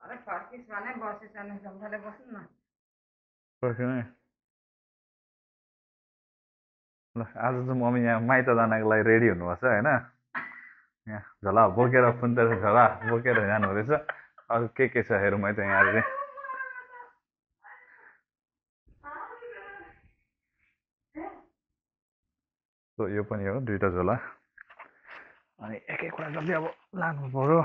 अरे फर्किस भने बसिस भने सम्झले बस्नु न पर्खेन ल आज चाहिँ मम्मी यहाँ माइत जानको लागि रेडी हुनुभएको छ होइन यहाँ झला बोकेर फुन्टेर झला बोकेर जानु हुँदैछ अरू के छ हेरौँ है त यहाँ चाहिँ यो पनि हो दुईटा झोला अनि एक एकवटा गर्दै अब लानु पर्यो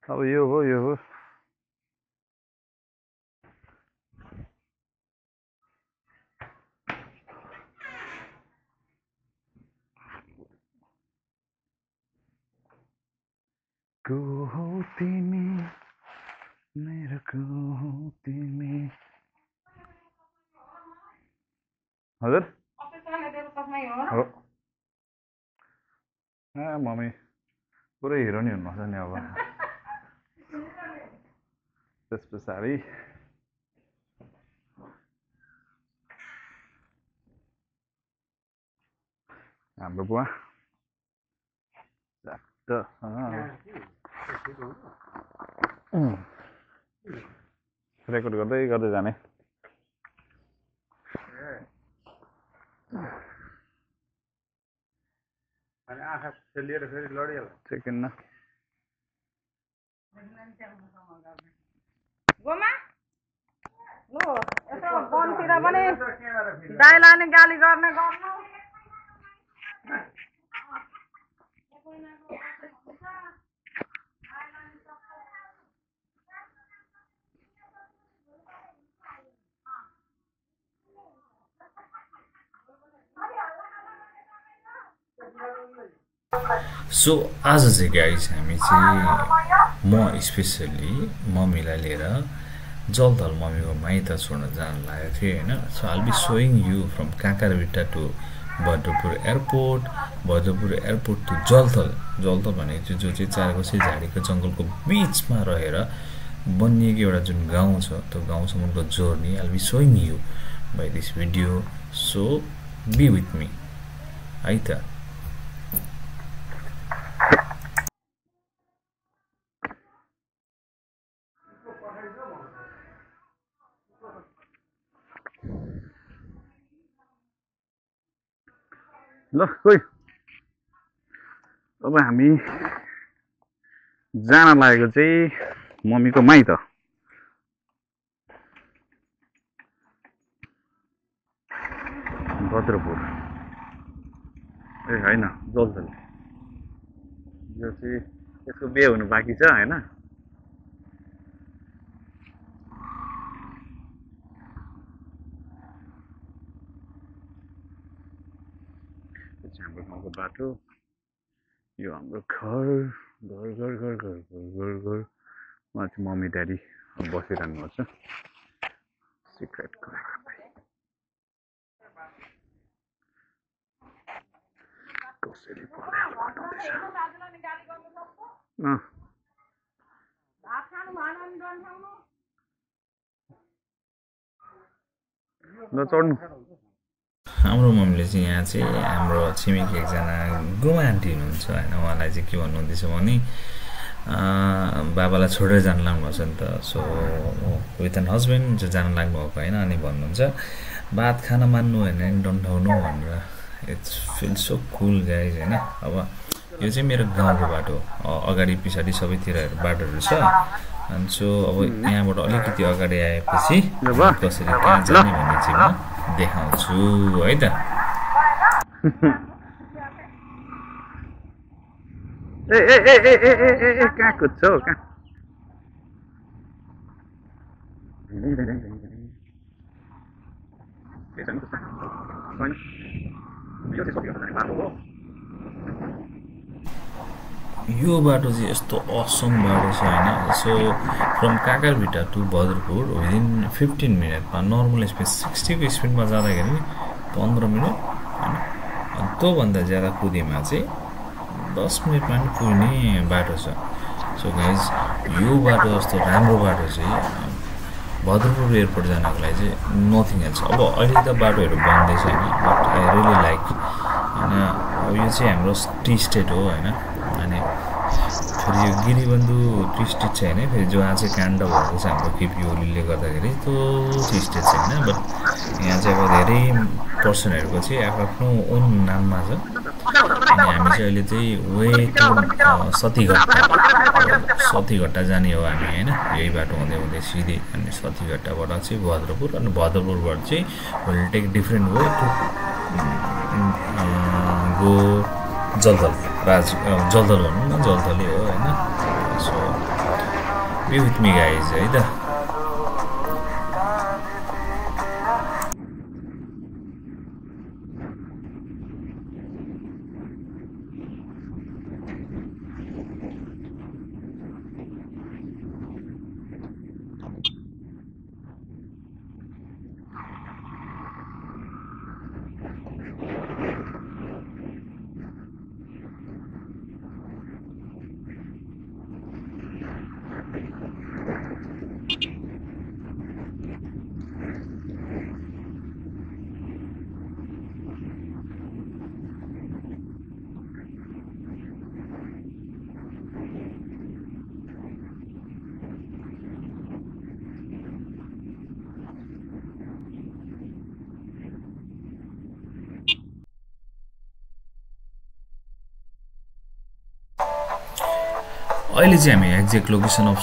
अब यो हो को हो तिमी मेरो को हो तिमी हजुर हो मम्मी पुरै हिरोनी हुनुहुन्छ नि अब त्यस पछाडि हाम्रो बुवा रेकर्ड गर्दै जाने अनि आँखा सेलिएर फेरि लडिहाल्छ चिकन न गोमा लो यसो फोनतिर पनि दाइलाने गाली गर्ने गर्नु सो आज चाहिँ गाइस हामी चाहिँ म स्पेसली मम्मीलाई लिएर जलथल मम्मीको माइत छोड्न जान लागेको थिएँ होइन so I'll be showing you from Kakarbhitta to Bhadrapur airport Bhadrapur airport to Jalthal भनेको चाहिँ जो चाहिँ चारकोसे झाडीको जङ्गलको बिचमा रहेर बनिएको एउटा जुन गाउँ छ त्यो गाउँसम्मको journey I'll be showing you by this video so be with me है त ल खोइ अब हामी जान लागेको चाहिँ मम्मीको माइत भद्रपुर ए होइन जलथल यो चाहिँ यसको बिहे हुनु बाँकी छ होइन हाम्रो गाउँको बाटो यो हाम्रो घर उहाँ चाहिँ मम्मी ड्याडी बसिरहनु भएको छ सिक्रेट कुरा गर्दै कसरी बताउँदैछ ल चढ्नु हाम्रो मम्मीले चाहिँ यहाँ चाहिँ हाम्रो छिमेकी एकजना गुमा आन्टी हुनुहुन्छ होइन उहाँलाई चाहिँ के भन्नुहुँदैछ भने बाबालाई छोडेर जानु लाग्नुभएको छ नि त सो विथ एन हस्बेन्ड चाहिँ जानु लाग्नुभएको होइन अनि भन्नुहुन्छ भात खान मान्नु होइन डन्ठाउनु भनेर it's feel so cool guys होइन अब यो चाहिँ मेरो गाउँको बाटो अगाडि पछाडि सबैतिर बाटोहरू छ अनि सो अब यहाँबाट अलिकति अगाडि आएपछि कसरी कहाँ जाने भन्ने चाहिँ म देखाउँछु है त ए कहाँ कुद्छ हौ कहाँ यो बाटो चाहिँ यस्तो असम बाटो छ होइन so from Kakarbhitta to Bhadrapur within 15 मिनटमा नर्मल स्पिड 60 को स्पिडमा जाँदाखेरि 15 मिनट होइन अनि त्योभन्दा ज्यादा कुदेमा चाहिँ 10 मिनटमा पनि पुग्ने बाटो छ सो गाइज यो बाटो जस्तो राम्रो बाटो चाहिँ भद्रपुर एयरपोर्ट जानको लागि चाहिँ नथिङ एल्स अब अहिले त बाटोहरू बन्दैछ होइन बट आई रियली लाइक होइन यो चाहिँ हाम्रो टी स्टेट हो होइन अनि फेरि यो गिरिबन्धु टी स्टेट छ होइन फेरि जो आज चाहिँ काण्ड भएको छ हाम्रो केपी ओलीले गर्दाखेरि त्यो टी स्टेट छ होइन बट यहाँ चाहिँ अब धेरै पर्सनहरूको चाहिँ आफ्नो ओन नाममा छ अनि हामी चाहिँ अहिले चाहिँ वे टु सतीघट्टा जाने हो हामी होइन यही बाटो हुँदै हुँदै सिधै अनि सतीघट्टाबाट चाहिँ भद्रपुर अनि भद्रपुरबाट चाहिँ will take different way to go Jaldhal Jaldhal भनौँ न जलधलै हो होइन so be with me guys है त अहिले चाहिँ हामी एक्ज्याक्ट लोकेसन अफ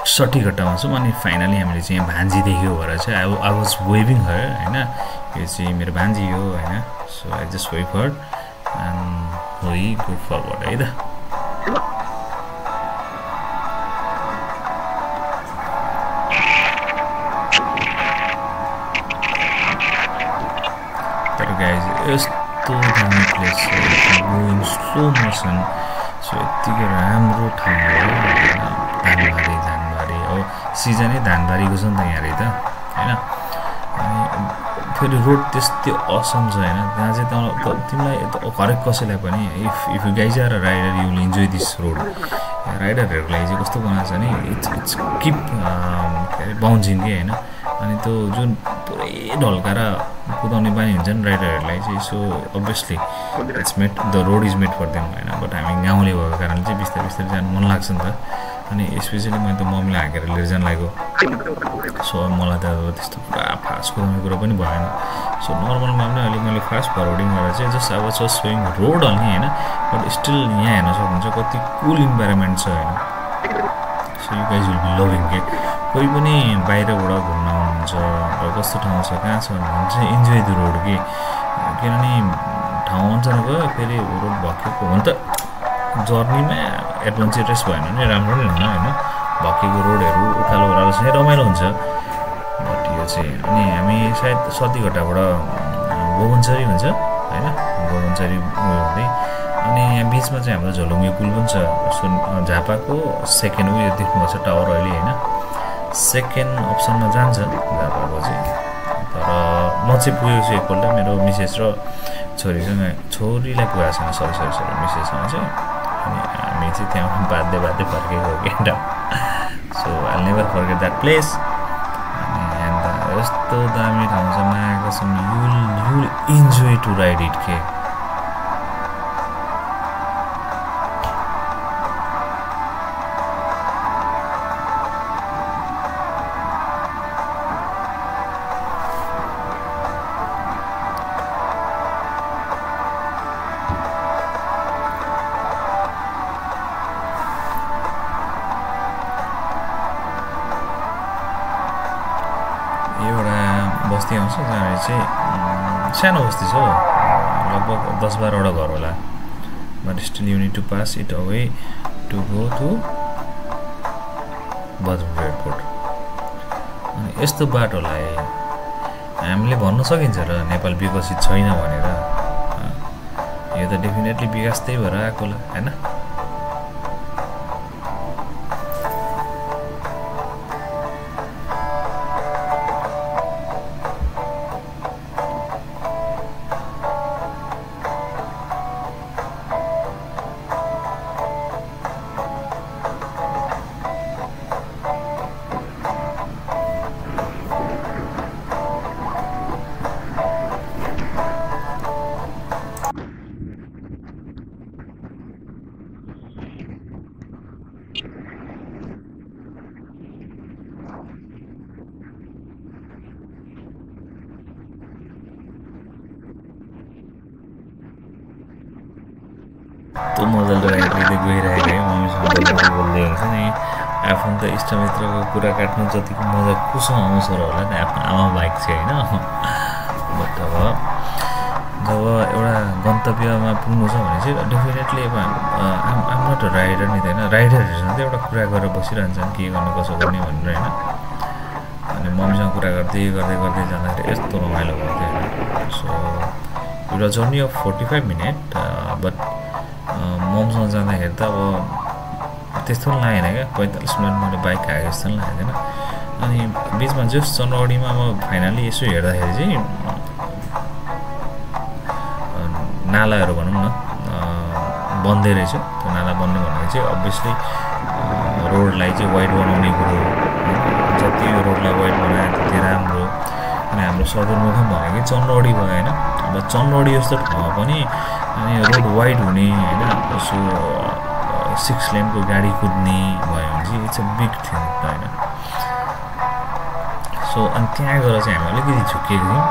सठीघट्टामा छौँ अनि फाइनली हामीले चाहिँ यहाँ भान्जी देख्यो भएर चाहिँ आई वाज वेभिङ हर होइन यो चाहिँ मेरो भान्जी हो होइन so I just wave her and we go forward है त तर गाइज यस्तो दामी प्लेस छ गोइङ स्लो मोसन सो यत्तिकै राम्रो ठाउँ हो होइन धानबारी अब सिजनै धानबारीको छ नि त यहाँनिर त होइन अनि फेरि रोड त्यस्तै असम छ होइन त्यहाँ चाहिँ तिमीलाई हरेक कसैलाई पनि if you guys are a rider you will enjoy this road राइडरहरूको लागि चाहिँ कस्तो बनाएको छ भने इट्स किप के अरे बाउन्सिङ के होइन अनि त्यो जुन पुरै ढल्काएर कुदाउने बानी हुन्छ नि राइडरहरूलाई चाहिँ so obviously it's made the road is made for them होइन बट हामी गाउँले भएको कारणले चाहिँ बिस्तारै बिस्तारै जानु मन लाग्छ नि त अनि स्पेसली मैले त मम्मीलाई हाँकेर लिएर जानु लागेको सो मलाई त अब त्यस्तो पुरा फास्ट कुदाउने कुरो पनि भएन सो नर्मलमा पनि अहिले मैले फास्ट फरवर्डिङ गरेर चाहिँ जस्ट अब जस्ट सोइङ रोड अनि होइन बट स्टिल यहाँ हेर्न सक्नुहुन्छ कति कुल इन्भाइरोमेन्ट छ होइन so you guys will be loving के कोही पनि बाहिरबाट घुम्न आउनुहुन्छ र कस्तो ठाउँ छ कहाँ छ भने चाहिँ इन्जोय द रोड कि किनभने ठाउँ अनुसार गयो फेरि रोड भक्केको हो नि त जर्नीमा एडभेन्चरस भएन भने राम्रो नै हुन्न होइन भक्केको रोडहरू उकालो ओह्रालो चाहिँ रमाइलो हुन्छ बट यो चाहिँ अनि हामी सायद सतीघट्टाबाट गोवनसरी हुन्छ होइन गोवनसरी उयो हुँदै अनि यहाँ बिचमा चाहिँ हाम्रो झोलुङ्गे पुल पनि छ झापाको सेकेन्ड उयो देख्नुपर्छ टावर अहिले होइन सेकेन्ड अप्सनमा जान्छ झापाको चाहिँ तर म चाहिँ पुगेको छु एकपल्ट मेरो मिसेस र छोरीलाई पुगेको छैन सरी मिसेससँग चाहिँ अनि हामी चाहिँ त्यहाँ बाध्य फर्केको हो केटा so I never forget that place अनि अन्त यस्तो दामी ठाउँ छ मागेको छौँ you enjoy to ride it के बस्ती आउँछ जहाँनिर चाहिँ सानो बस्ती छ लगभग 10-12वटा घर होला but still you need to pass it away to go to Bhadrapur airport अनि यस्तो बाटोलाई हामीले भन्न सकिन्छ र नेपाल विकसित छैन भनेर यो त त डेफिनेटली विकास त्यही भएर आएको होला हैन त्यो मजाले राइड लिँदै गइरहेको है मम्मीसँग बोल्दै हुन्छ नि आफू त इष्टमित्रको कुरा काट्नु जतिको मजा कोसँग आउँछ र होला नि आफ्नो आमा बाइक चाहिँ होइन बट अब जब एउटा गन्तव्यमा पुग्नु छ भने चाहिँ डेफिनेटली अब आम नट राइडर नि त होइन राइडरहरूसँग चाहिँ एउटा कुरा गरेर बसिरहन्छन् के गर्नु कसो गर्ने भनेर होइन अनि मम्मीसँग कुरा गर्दै गर्दै गर्दै जाँदाखेरि यस्तो रमाइलो भयो होइन सो एउटा जर्नी अफ 45 मिनट बट ममसँग जाँदाखेरि त अब त्यस्तो पनि लागेन क्या 45 मिनट मैले बाइक आएको जस्तो पनि लागेको थिएन अनि बिचमा जस चन्द्रगढीमा अब फाइनली यसो हेर्दाखेरि चाहिँ नालाहरू भनौँ न बन्दै रहेछ त्यो नाला बन्ने भनेको चाहिँ अभियसली रोडलाई चाहिँ वाइड बनाउने कुरो जति रोडलाई वाइड बनायो त्यति राम्रो अनि हाम्रो सदरमुखम भनेको चन्द्रगढी भयो होइन अब चन्द्रगढी जस्तो ठाउँमा पनि अनि रोड वाइड हुने होइन यसो 6 लेनको गाडी कुद्ने भयो भने चाहिँ इट्स अ बिग थिङ होइन सो अनि त्यहाँ गएर चाहिँ हामी अलिकति झुक्किएको थियौँ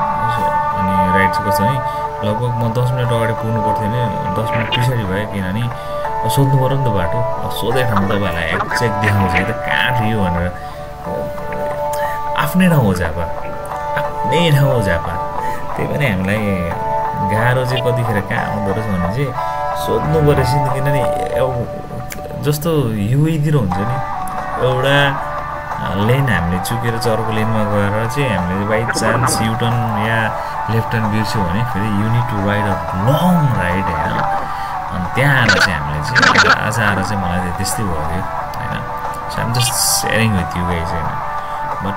अनि राइड चाहिँ कस्तो नि लगभग म 10 मिनट अगाडि पुग्नु पर्थ्यो भने 10 मिनट पछाडि भयो किनभने सोध्नु पऱ्यो नि त बाटो सोधे ठाउँ तपाईँहरूलाई एक्ज्याक्ट देखाउँछ कि त कहाँ थियो भनेर आफ्नै ठाउँ हो झापा आफ्नै ठाउँ हो झापा त्यही पनि हामीलाई गाह्रो चाहिँ कतिखेर कहाँ आउँदो रहेछ भने चाहिँ सोध्नु परेछ नि किनभने जस्तो युएतिर हुन्छ नि एउटा लेन हामीले चुकेर अर्को लेनमा गएर चाहिँ हामीले बाई चान्स युटर्न या लेफ्ट टर्न बिर्स्यो भने फेरि you need to ride a long ride होइन अनि त्यहाँ आएर चाहिँ हामीले चाहिँ आज आएर चाहिँ मलाई चाहिँ त्यस्तै भयो होइन so I'm just sharing with you guys होइन बट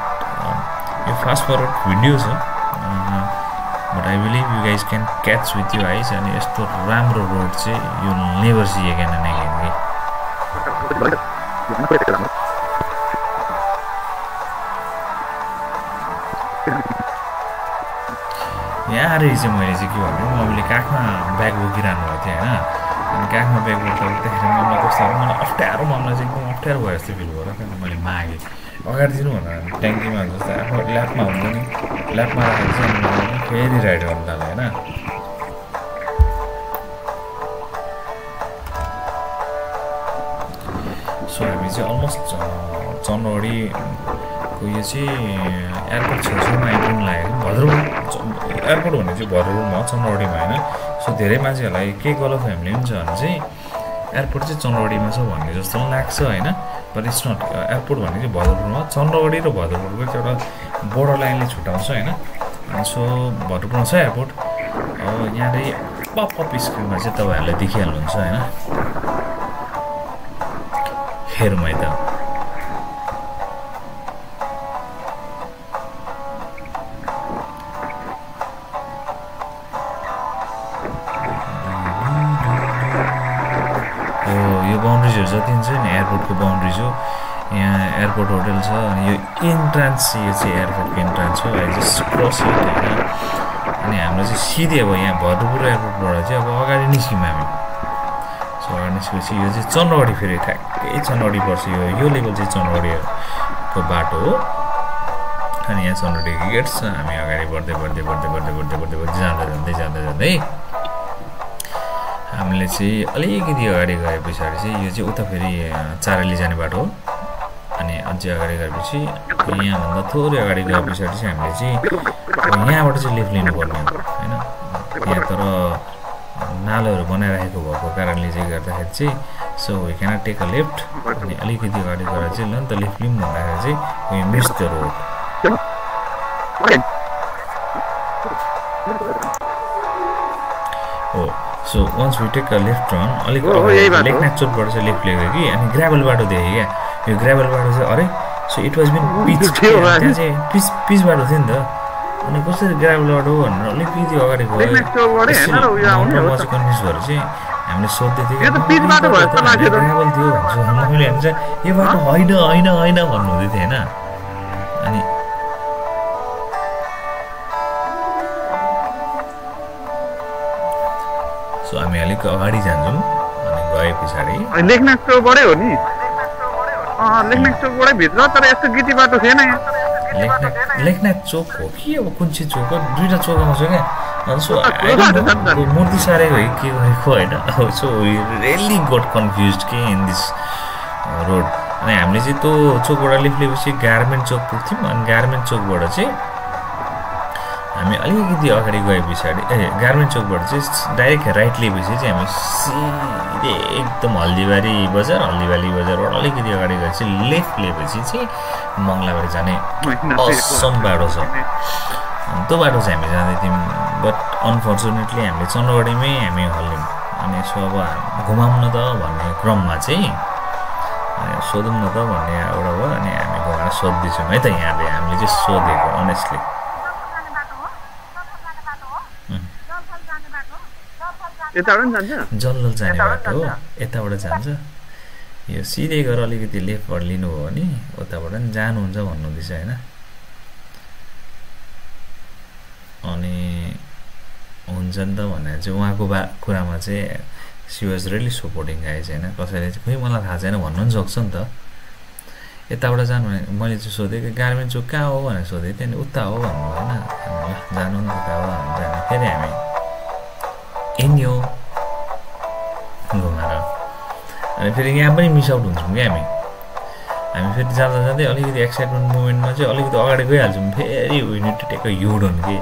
यो फास्ट फरवर्ड भिडियो छ but I believe you guys can catch with you आइज अनि यस्तो राम्रो रोड चाहिँ you never see again and again यहाँ रहेछ मैले चाहिँ के भन्नु मम्मीले काखमा ब्याग बोकिरहनु भएको थियो होइन अनि काखमा ब्याग बोक्दाखेरि मम्मीलाई कस्तो मलाई अप्ठ्यारो मम्मीलाई चाहिँ एकदम अप्ठ्यारो भयो जस्तो फिल भयो र मैले मागेँ अगाडि दिनु भनेर ट्याङ्कीमा जस्तो आफ्नो ल्यापमा हुन्छ नि ल्यापमा राखेर चाहिँ फेरि राइड गर्नु थाल्यो होइन सो हामी चाहिँ अलमोस्ट चन्द्रगढीको यो चाहिँ एयरपोर्ट छेउछाउमा आइपुग्नु लागेको भद्रपुर एयरपोर्ट भने चाहिँ भद्रपुरमा चन्द्रगढीमा होइन सो धेरै मान्छेहरूलाई के गलत फ्यामिली हुन्छ भने चाहिँ एयरपोर्ट चाहिँ चन्द्रगढीमा छ भन्ने जस्तो पनि लाग्छ होइन बट इट्स नट एयरपोर्ट भन्ने चाहिँ भद्रपुरमा चन्द्रगढी र भद्रपुरको चाहिँ एउटा बोर्डर लाइनले छुट्याउँछ होइन अनि सो भद्रपुरमा छ एयरपोर्ट अब यहाँनिर पप स्क्रिनमा चाहिँ तपाईँहरूले देखिहाल्नुहुन्छ होइन हेरौँ है त यो बाउन्ड्रिजहरू जति हुन्छ नि एयरपोर्टको बाउन्ड्रिज हो यहाँ एयरपोर्ट होटल छ अनि यो इन्ट्रान्स यो चाहिँ एयरपोर्टको इन्ट्रान्स हो आई जस्ट क्रस इट होइन अनि हाम्रो चाहिँ सिधै अब यहाँ भद्रपुर एयरपोर्टबाट चाहिँ अब अगाडि निस्क्यौँ हामी सो अगाडि निस्केपछि यो चाहिँ चन्द्रगढी फेरि ठ्याक्कै चन्द्रगढी पर्छ यो लेभल चाहिँ चन्द्रगढीको बाटो हो अनि यहाँ चन्द्रगढीको गेट छ हामी अगाडि बढ्दै जाँदै हामीले चाहिँ अलिकति अगाडि गए पछाडि चाहिँ यो चाहिँ उता फेरि चारैली जाने बाटो हो अनि अझै अगाडि गएपछि यहाँभन्दा थोरै अगाडि गए पछाडि चाहिँ हामीले चाहिँ यहाँबाट चाहिँ लेफ्ट लिनुपर्ने हो होइन यहाँ तर नालोहरू बनाइराखेको भएको कारणले चाहिँ गर्दाखेरि चाहिँ so we can't take a left अनि अलिकति अगाडि गएर चाहिँ ल नि त लेफ्ट लिउँ भन्दाखेरि चाहिँ वी मिस द रोड हो so once we take a left turn अलिक यही बाटो हो। लेखनाथ चोकबाट चाहिँ लेफ्ट लिएको कि अनि ग्राभल बाटो देखेँ क्या यो ग्राभल बाटो चाहिँ अरे so it was been pitch थियो त्यहाँ चाहिँ पिच बाटो थियो नि त अनि कसरी ग्राभल बाटो भनेर अलिकति अगाडि गयो लेखनाथ चोकबाटै होइन र उयो आउने हो म चाहिँ कन्फ्युज भएर चाहिँ हामीले सोध्दै थियौँ यो त पिच बाटो भयो जस्तो लाग्यो त। ग्राभल थियो भन्छु मैले हामी चाहिँ यो बाटो होइन होइन होइन भन्नुहुँदै थियो होइन अनि सो हामी अलिक अगाडि जान्छौँ अनि गए पछाडि लेखनाथ चोकबाटै हो नि लेखनाथ चोकबाटै भित्र तर यस्तो गिटी बाटो थिएन यहाँ लेखनाथ चोक हो कि अब कुन चाहिँ चोक हो दुईवटा चोक आउँछ क्या अनि सो मूर्ति सारेको है के गरेको होइन सो रियली गट कन्फ्युज के इन दिस रोड अनि हामीले चाहिँ त्यो चोकबाट लिफ्ट लिएपछि गार्मेन्ट चोक पुग्थ्यौँ अनि गार्मेन्ट चोकबाट चाहिँ हामी अलिकति अगाडि गए पछाडि गार्मेन्ट चोकबाट चाहिँ डाइरेक्ट राइट लिएपछि चाहिँ हामी सिधै एकदम हल्दीबारी बजारबाट अलिकति अगाडि गएपछि लेफ्ट लिएपछि चाहिँ मङ्गलाबारी जाने असम बाटो छ त्यो बाटो चाहिँ हामी जाँदै थियौँ बट अनफर्चुनेटली हामीले चन्द्रगढीमै हामी हल्यौँ अनि सो अब घुमाउँ न त भन्ने क्रममा चाहिँ सोधौँ न त भन्ने एउटा भयो अनि हामी घुमाएर सोध्दैछौँ है त यहाँले हामीले चाहिँ सोधेको अनेस्टली यताबाट पनि जान्छ जलदल जाने बाटो हो यताबाट जान्छ यो सिधै गएर अलिकति लेफ्टबाट लिनुभयो भने उताबाट पनि जानुहुन्छ भन्नुहुँदैछ होइन अनि हुन्छ नि त भनेर चाहिँ उहाँको कुरामा चाहिँ she was really supporting guys होइन कसैले चाहिँ खोइ मलाई थाहा छैन भन्नु पनि सक्छ नि त यताबाट जानु भने मैले चाहिँ सोधेँ गार्मेन्ट चोक कहाँ हो भनेर सोधेँ त्यहाँदेखि उता हो भन्नु होइन जानु नि उता हो भनेर फेरि हामी हिँड्यो घुमाएर अनि फेरि यहाँ पनि मिस आउट हुन्छौँ क्या हामी फेरि जाँदा जाँदै अलिकति एक्साइटमेन्ट मुभमेन्टमा चाहिँ अलिकति अगाडि गइहाल्छौँ फेरि we need to take a U turn कि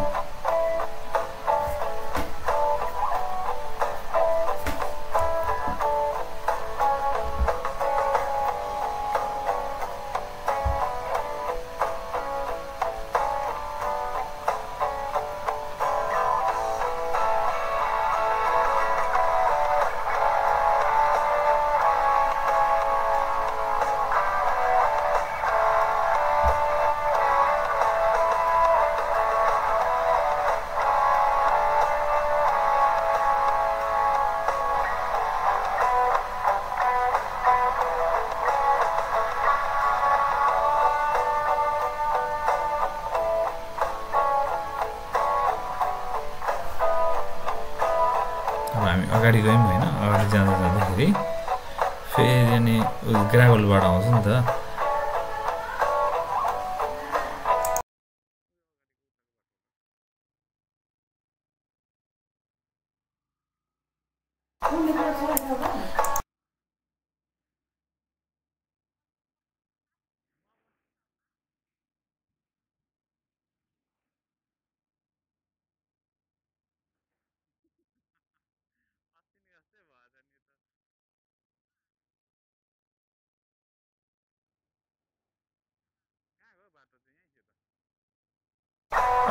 हामी अगाडि गयौँ होइन अगाडि जाँदाखेरि फेरि अनि ग्राभलबाट आउँछ नि त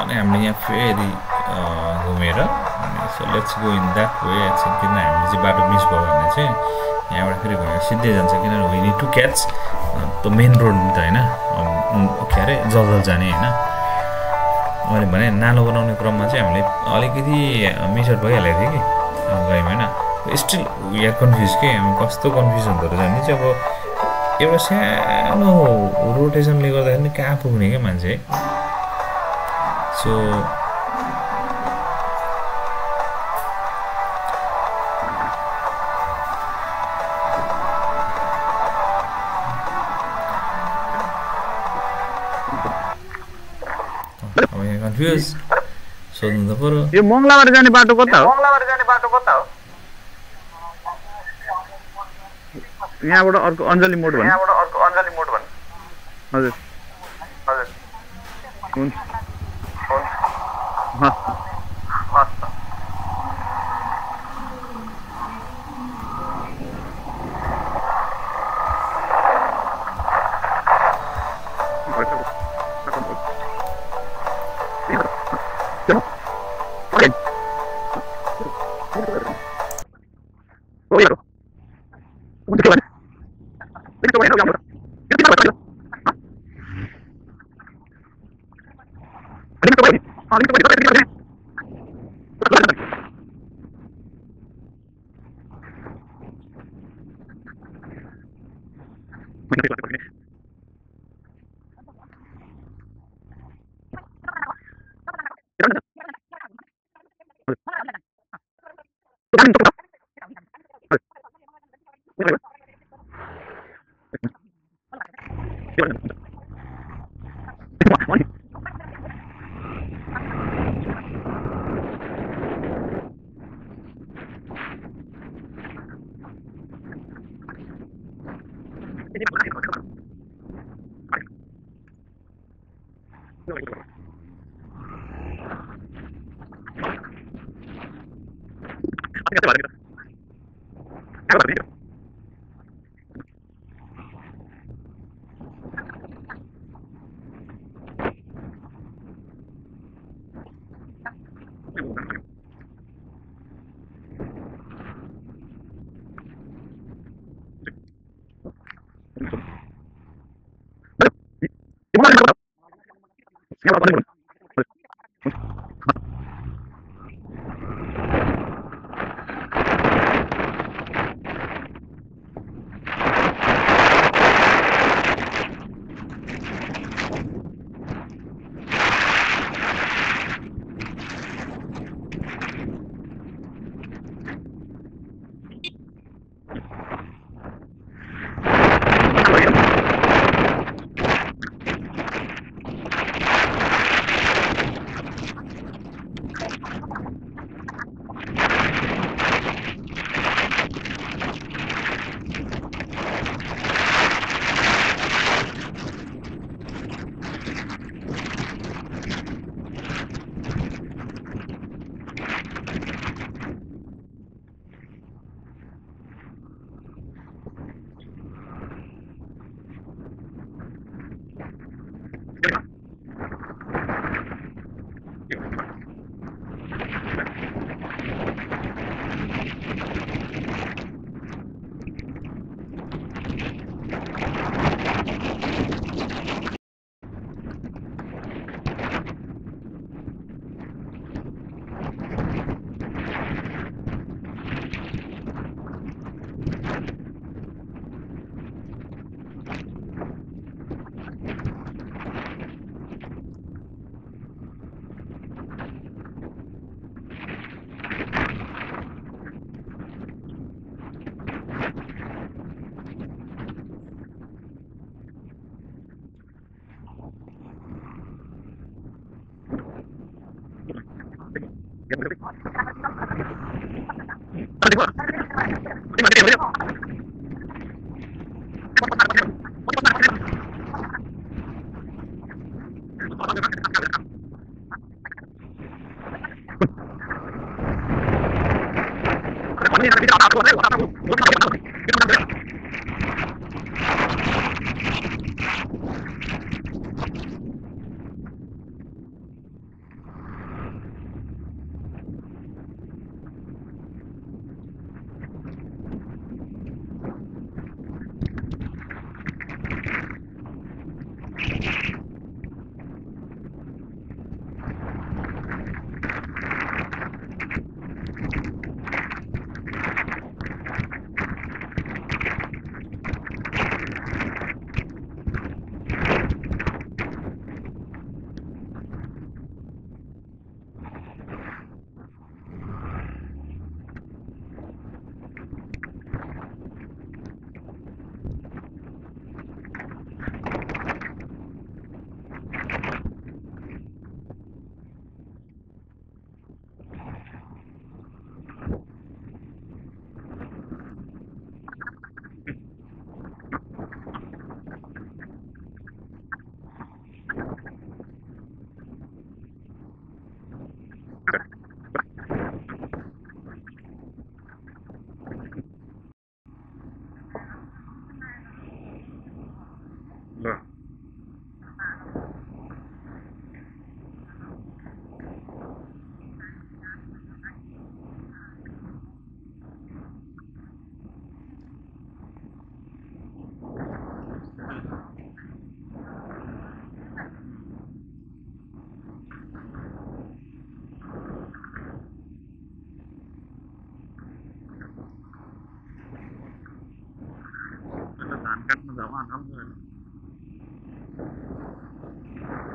अनि हामीले यहाँ फेरि घुमेर so let's go in that way चाहिँ किन हामीले चाहिँ बाटो मिस भयो भने चाहिँ यहाँबाट फेरि घुमेर सिधै जान्छ किनभने वी निड टु क्याच त्यो मेन रोड नि त होइन के अरे जलदल जाने होइन मैले भने नालो बनाउने क्रममा चाहिँ हामीले अलिकति मिसआउट भइहालेको थियो कि गयौँ होइन स्टिल वी आर कन्फ्युज के हामी कस्तो कन्फ्युज हुँदो रहेछ भने चाहिँ अब एउटा सानो रोटेसनले गर्दाखेरि कहाँ पुग्ने क्या मान्छे सो अब यहाँ कन्फ्युज सोध्नु त पर्यो यो मङ्गलाबारी जाने बाटो कता हो यहाँबाट अर्को अञ्जली मोड भन्नु हजुर हुन्छ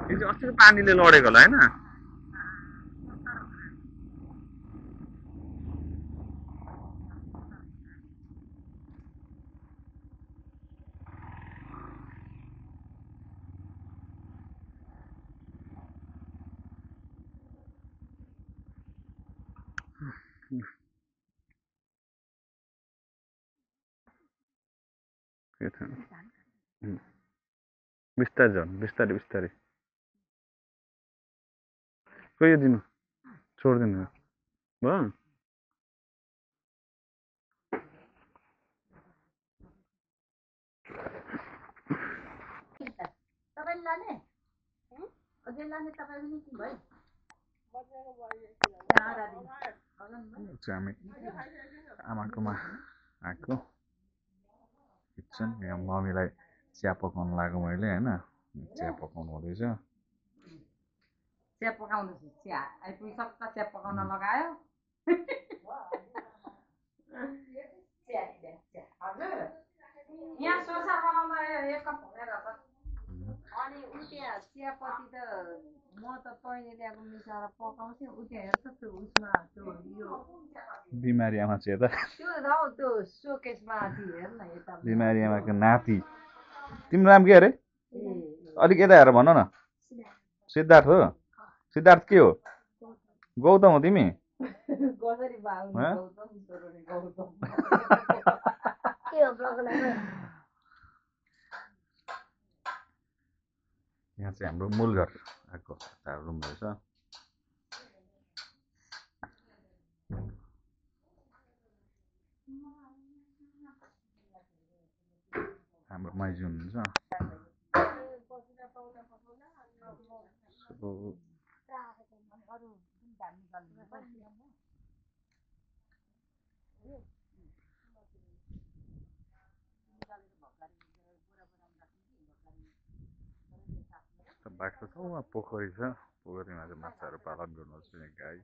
यो चाहिँ अस्तिको पानीले लडेको होला होइन बिस्तारै जाउँ बिस्तारै बिस्तारै खोइ यो दिनु छोडिदिनु भयो हामी आमाकोमा आएको किचन यहाँ मम्मीलाई चिया पकाउनु लाग्यो मैले होइन चिया पकाउनु हुँदैछ चिया पकाउँदैछु चिया आइपुगिसक्छ चिया पकाउन लगायो हजुर यहाँ सोसा बनाउँदा एक कप हुने रहेछ अनि उ त्यहाँ चियापत्ती त म त तैँले ल्याएको मिसाएर पकाउँथेँ उ त्यहाँ हेर्छ त्यो उसमा त्यो यो बिमारी आमा चाहिँ यता त्यो हौ त्यो सोकेसमा हेर न यता बिमारी आमाको नाति तिम्रो नाम के अरे अलिक यता हेर भन न सिद्धार्थ हो सिद्धार्थ के हो गौतम हो तिमी कसरी बाहुन गौतम छोरोले गौतम के हो प्रब्लम यहाँ चाहिँ हाम्रो मूल घर आएको रुम रहेछ हाम्रो माइजू हुनुहुन्छ बाख्रा छ उहाँ पोखरी छ पोखरीमा चाहिँ माछाहरू पालन गर्नुहुन्छ यहाँ गाई